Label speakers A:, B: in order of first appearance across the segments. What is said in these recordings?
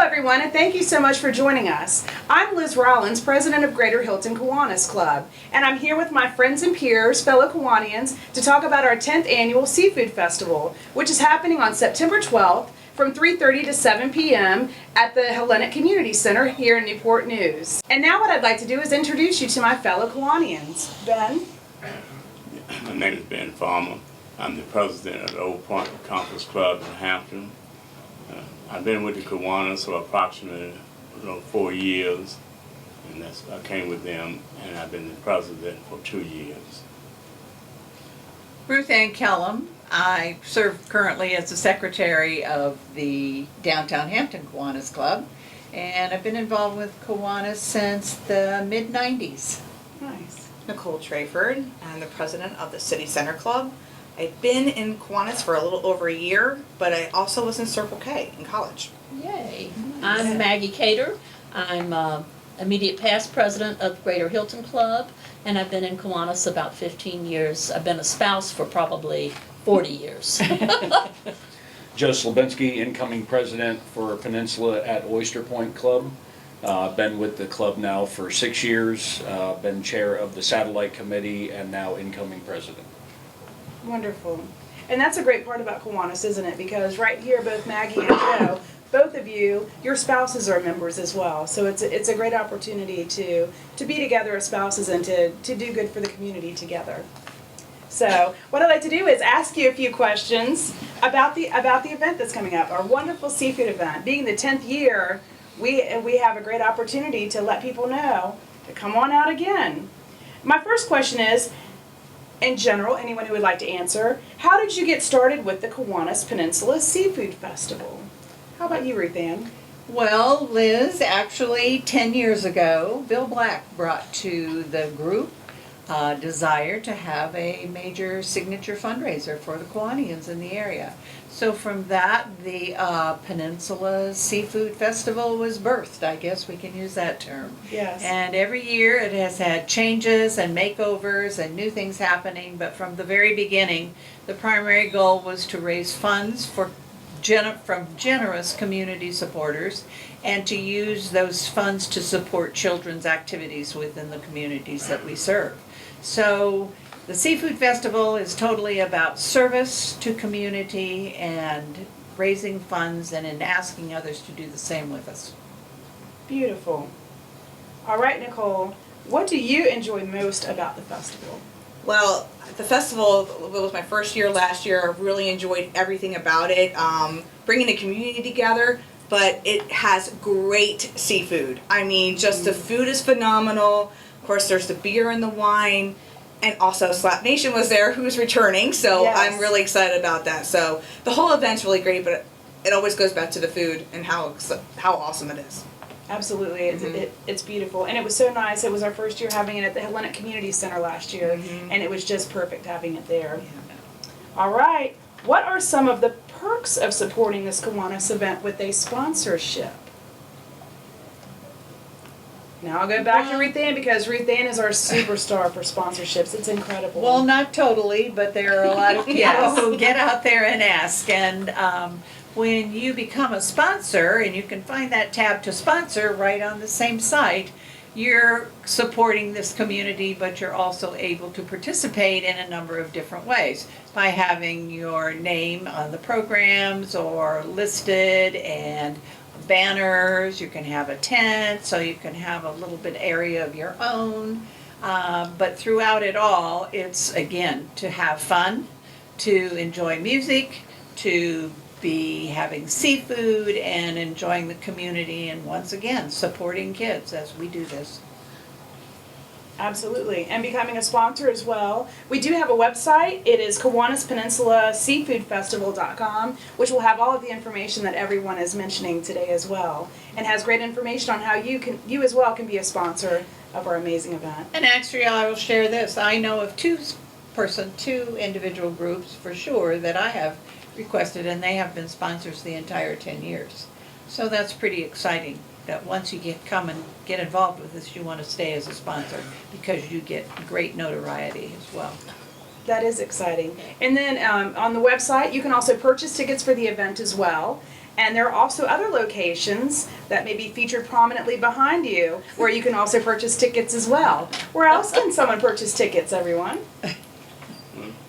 A: everyone, and thank you so much for joining us. I'm Liz Rollins, president of Greater Hilton Kiwanis Club, and I'm here with my friends and peers, fellow Kiwanians, to talk about our 10th annual Seafood Festival, which is happening on September 12th from 3:30 to 7 p.m. at the Hellenic Community Center here in Newport News. And now what I'd like to do is introduce you to my fellow Kiwanians. Ben?
B: My name is Ben Farmer. I'm the president of the Old Point Conference Club in Hampton. I've been with the Kiwanis for approximately 4 years, and I came with them, and I've been the president for 2 years.
C: Ruth Ann Kellum. I serve currently as the secretary of the Downtown Hampton Kiwanis Club, and I've been involved with Kiwanis since the mid-90s.
A: Nice.
D: Nicole Trayford. I'm the president of the City Center Club. I've been in Kiwanis for a little over a year, but I also was in Circle K in college.
E: Yay. I'm Maggie Cater. I'm immediate past president of Greater Hilton Club, and I've been in Kiwanis about 15 years. I've been a spouse for probably 40 years.
F: Joe Slabinski, incoming president for Peninsula at Oyster Point Club. Been with the club now for 6 years, been chair of the satellite committee, and now incoming president.
A: Wonderful. And that's a great part about Kiwanis, isn't it? Because right here, both Maggie and Joe, both of you, your spouses are members as well. So it's a great opportunity to be together as spouses and to do good for the community together. So what I'd like to do is ask you a few questions about the event that's coming up, our wonderful seafood event. Being the 10th year, we have a great opportunity to let people know to come on out again. My first question is, in general, anyone who would like to answer, how did you get started with the Kiwanis Peninsula Seafood Festival? How about you, Ruth Ann?
C: Well, Liz, actually 10 years ago, Bill Black brought to the group desire to have a major signature fundraiser for the Kiwanians in the area. So from that, the Peninsula Seafood Festival was birthed. I guess we can use that term.
A: Yes.
C: And every year it has had changes and makeovers and new things happening, but from the very beginning, the primary goal was to raise funds from generous community supporters and to use those funds to support children's activities within the communities that we serve. So the Seafood Festival is totally about service to community and raising funds and asking others to do the same with us.
A: Beautiful. All right, Nicole, what do you enjoy most about the festival?
D: Well, the festival was my first year last year. I really enjoyed everything about it, bringing the community together, but it has great seafood. I mean, just the food is phenomenal. Of course, there's the beer and the wine. And also Slap Nation was there, who's returning, so
A: Yes.
D: I'm really excited about that. So the whole event's really great, but it always goes back to the food and how awesome it is.
A: Absolutely, it's beautiful, and it was so nice. It was our first year having it at the Hellenic Community Center last year, and it was just perfect having it there.
D: Yeah.
A: All right, what are some of the perks of supporting this Kiwanis event with a sponsorship? Now I'll go back to Ruth Ann because Ruth Ann is our superstar for sponsorships. It's incredible.
C: Well, not totally, but there are a lot of people
A: Yes.
C: who get out there and ask. And when you become a sponsor, and you can find that tab to sponsor right on the same site, you're supporting this community, but you're also able to participate in a number of different ways by having your name on the programs or listed and banners. You can have a tent, so you can have a little bit area of your own. But throughout it all, it's, again, to have fun, to enjoy music, to be having seafood and enjoying the community, and once again, supporting kids as we do this.
A: Absolutely, and becoming a sponsor as well. We do have a website. It is KiwanisPeninsulaSeafoodFestival.com, which will have all of the information that everyone is mentioning today as well, and has great information on how you as well can be a sponsor of our amazing event.
C: And actually, I will share this. I know of two individual groups for sure that I have requested, and they have been sponsors the entire 10 years. So that's pretty exciting. That once you come and get involved with this, you want to stay as a sponsor because you get great notoriety as well.
A: That is exciting. And then on the website, you can also purchase tickets for the event as well. And there are also other locations that may be featured prominently behind you where you can also purchase tickets as well. Where else can someone purchase tickets, everyone?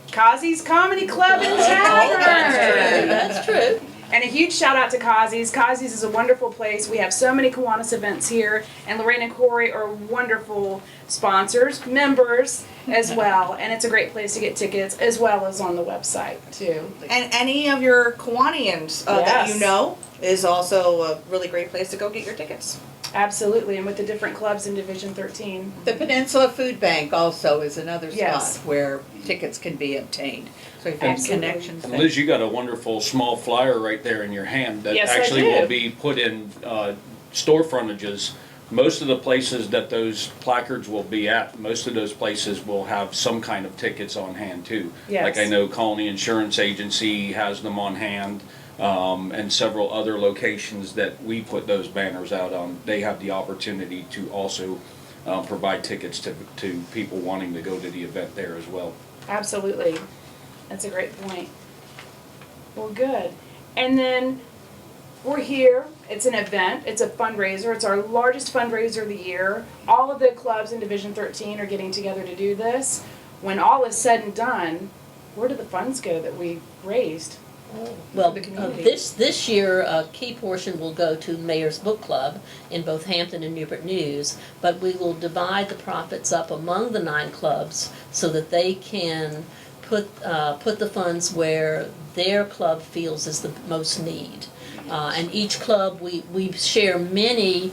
A: Kazi's Comedy Club and Tavern.
E: That's true.
A: And a huge shout out to Kazi's. Kazi's is a wonderful place. We have so many Kiwanis events here, and Lorraine and Corey are wonderful sponsors, members as well. And it's a great place to get tickets as well as on the website too.
D: And any of your Kiwanians that you
A: Yes.
D: know is also a really great place to go get your tickets.
A: Absolutely, and with the different clubs in Division 13.
C: The Peninsula Food Bank also is another spot
A: Yes.
C: where tickets can be obtained. So if you have
A: Absolutely.
C: connections
F: And
C: there.
F: Liz, you got a wonderful small flyer right there in your hand that
A: Yes, I
F: actually
A: do.
F: will be put in store frontages. Most of the places that those placards will be at, most of those places will have some kind of tickets on hand too.
A: Yes.
F: Like I know Colony Insurance Agency has them on hand, and several other locations that we put those banners out on. They have the opportunity to also provide tickets to people wanting to go to the event there as well.
A: Absolutely. That's a great point. Well, good. And then we're here. It's an event. It's a fundraiser. It's our largest fundraiser of the year. All of the clubs in Division 13 are getting together to do this. When all is said and done, where do the funds go that we raised?
E: Well,
A: The community.
E: this year, a key portion will go to Mayor's Book Club in both Hampton and Newport News, but we will divide the profits up among the 9 clubs so that they can put the funds where their club feels is the most need. And each club, we share many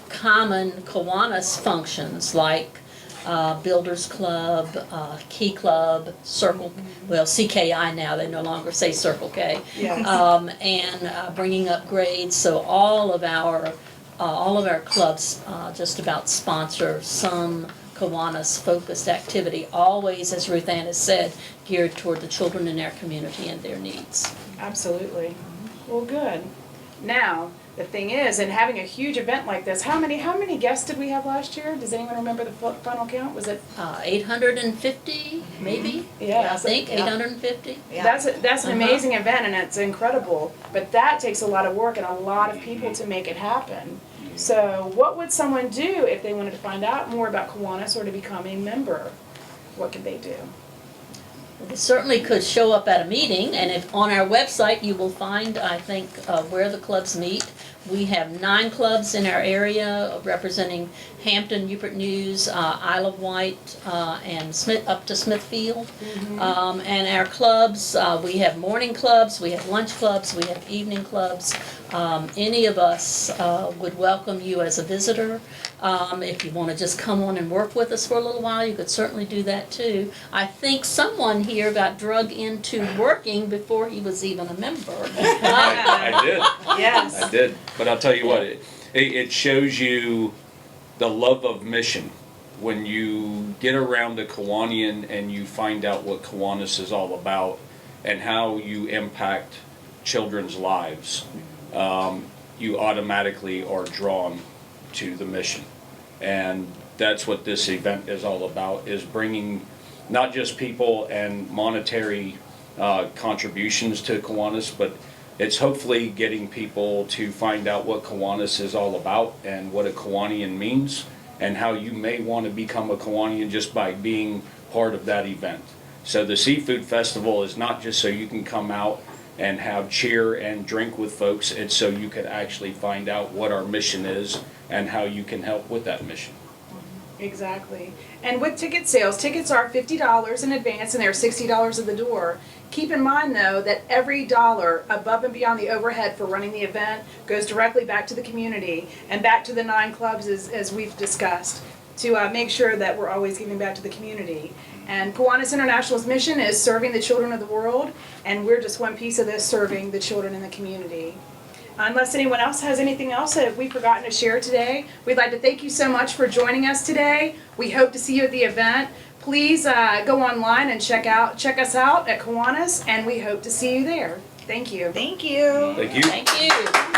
E: common Kiwanis functions like Builders Club, Key Club, Circle, well, CKI now, they no longer say Circle K.
A: Yes.
E: And bringing up grades, so all of our clubs just about sponsor some Kiwanis focused activity, always, as Ruth Ann has said, geared toward the children in their community and their needs.
A: Absolutely. Well, good. Now, the thing is, in having a huge event like this, how many guests did we have last year? Does anyone remember the final count? Was it?
E: 850, maybe?
A: Yeah.
E: I think,
D: Yeah.
E: 850.
D: Yeah.
A: That's an amazing event and it's incredible. But that takes a lot of work and a lot of people to make it happen. So what would someone do if they wanted to find out more about Kiwanis or to become a member? What could they do?
E: They certainly could show up at a meeting, and if on our website you will find, I think, where the clubs meet. We have 9 clubs in our area representing Hampton, Newport News, Isle of Wight, and up to Smithfield. And our clubs, we have morning clubs, we have lunch clubs, we have evening clubs. Any of us would welcome you as a visitor. If you want to just come on and work with us for a little while, you could certainly do that too. I think someone here got drug into working before he was even a member.
F: I did.
A: Yes.
F: I did. But I'll tell you what, it shows you the love of mission when you get around the Kiwanian and you find out what Kiwanis is all about and how you impact children's lives. You automatically are drawn to the mission. And that's what this event is all about, is bringing not just people and monetary contributions to Kiwanis, but it's hopefully getting people to find out what Kiwanis is all about and what a Kiwanian means and how you may want to become a Kiwanian just by being part of that event. So the Seafood Festival is not just so you can come out and have cheer and drink with folks, it's so you can actually find out what our mission is and how you can help with that mission.
A: Exactly. And with ticket sales, tickets are $50 in advance and they're $60 at the door. Keep in mind though that every dollar above and beyond the overhead for running the event goes directly back to the community and back to the 9 clubs as we've discussed to make sure that we're always giving back to the community. And Kiwanis International's mission is serving the children of the world, and we're just one piece of this, serving the children in the community. Unless anyone else has anything else that we've forgotten to share today, we'd like to thank you so much for joining us today. We hope to see you at the event. Please go online and check us out at Kiwanis, and we hope to see you there. Thank you.
D: Thank you.
F: Thank you.
E: Thank you.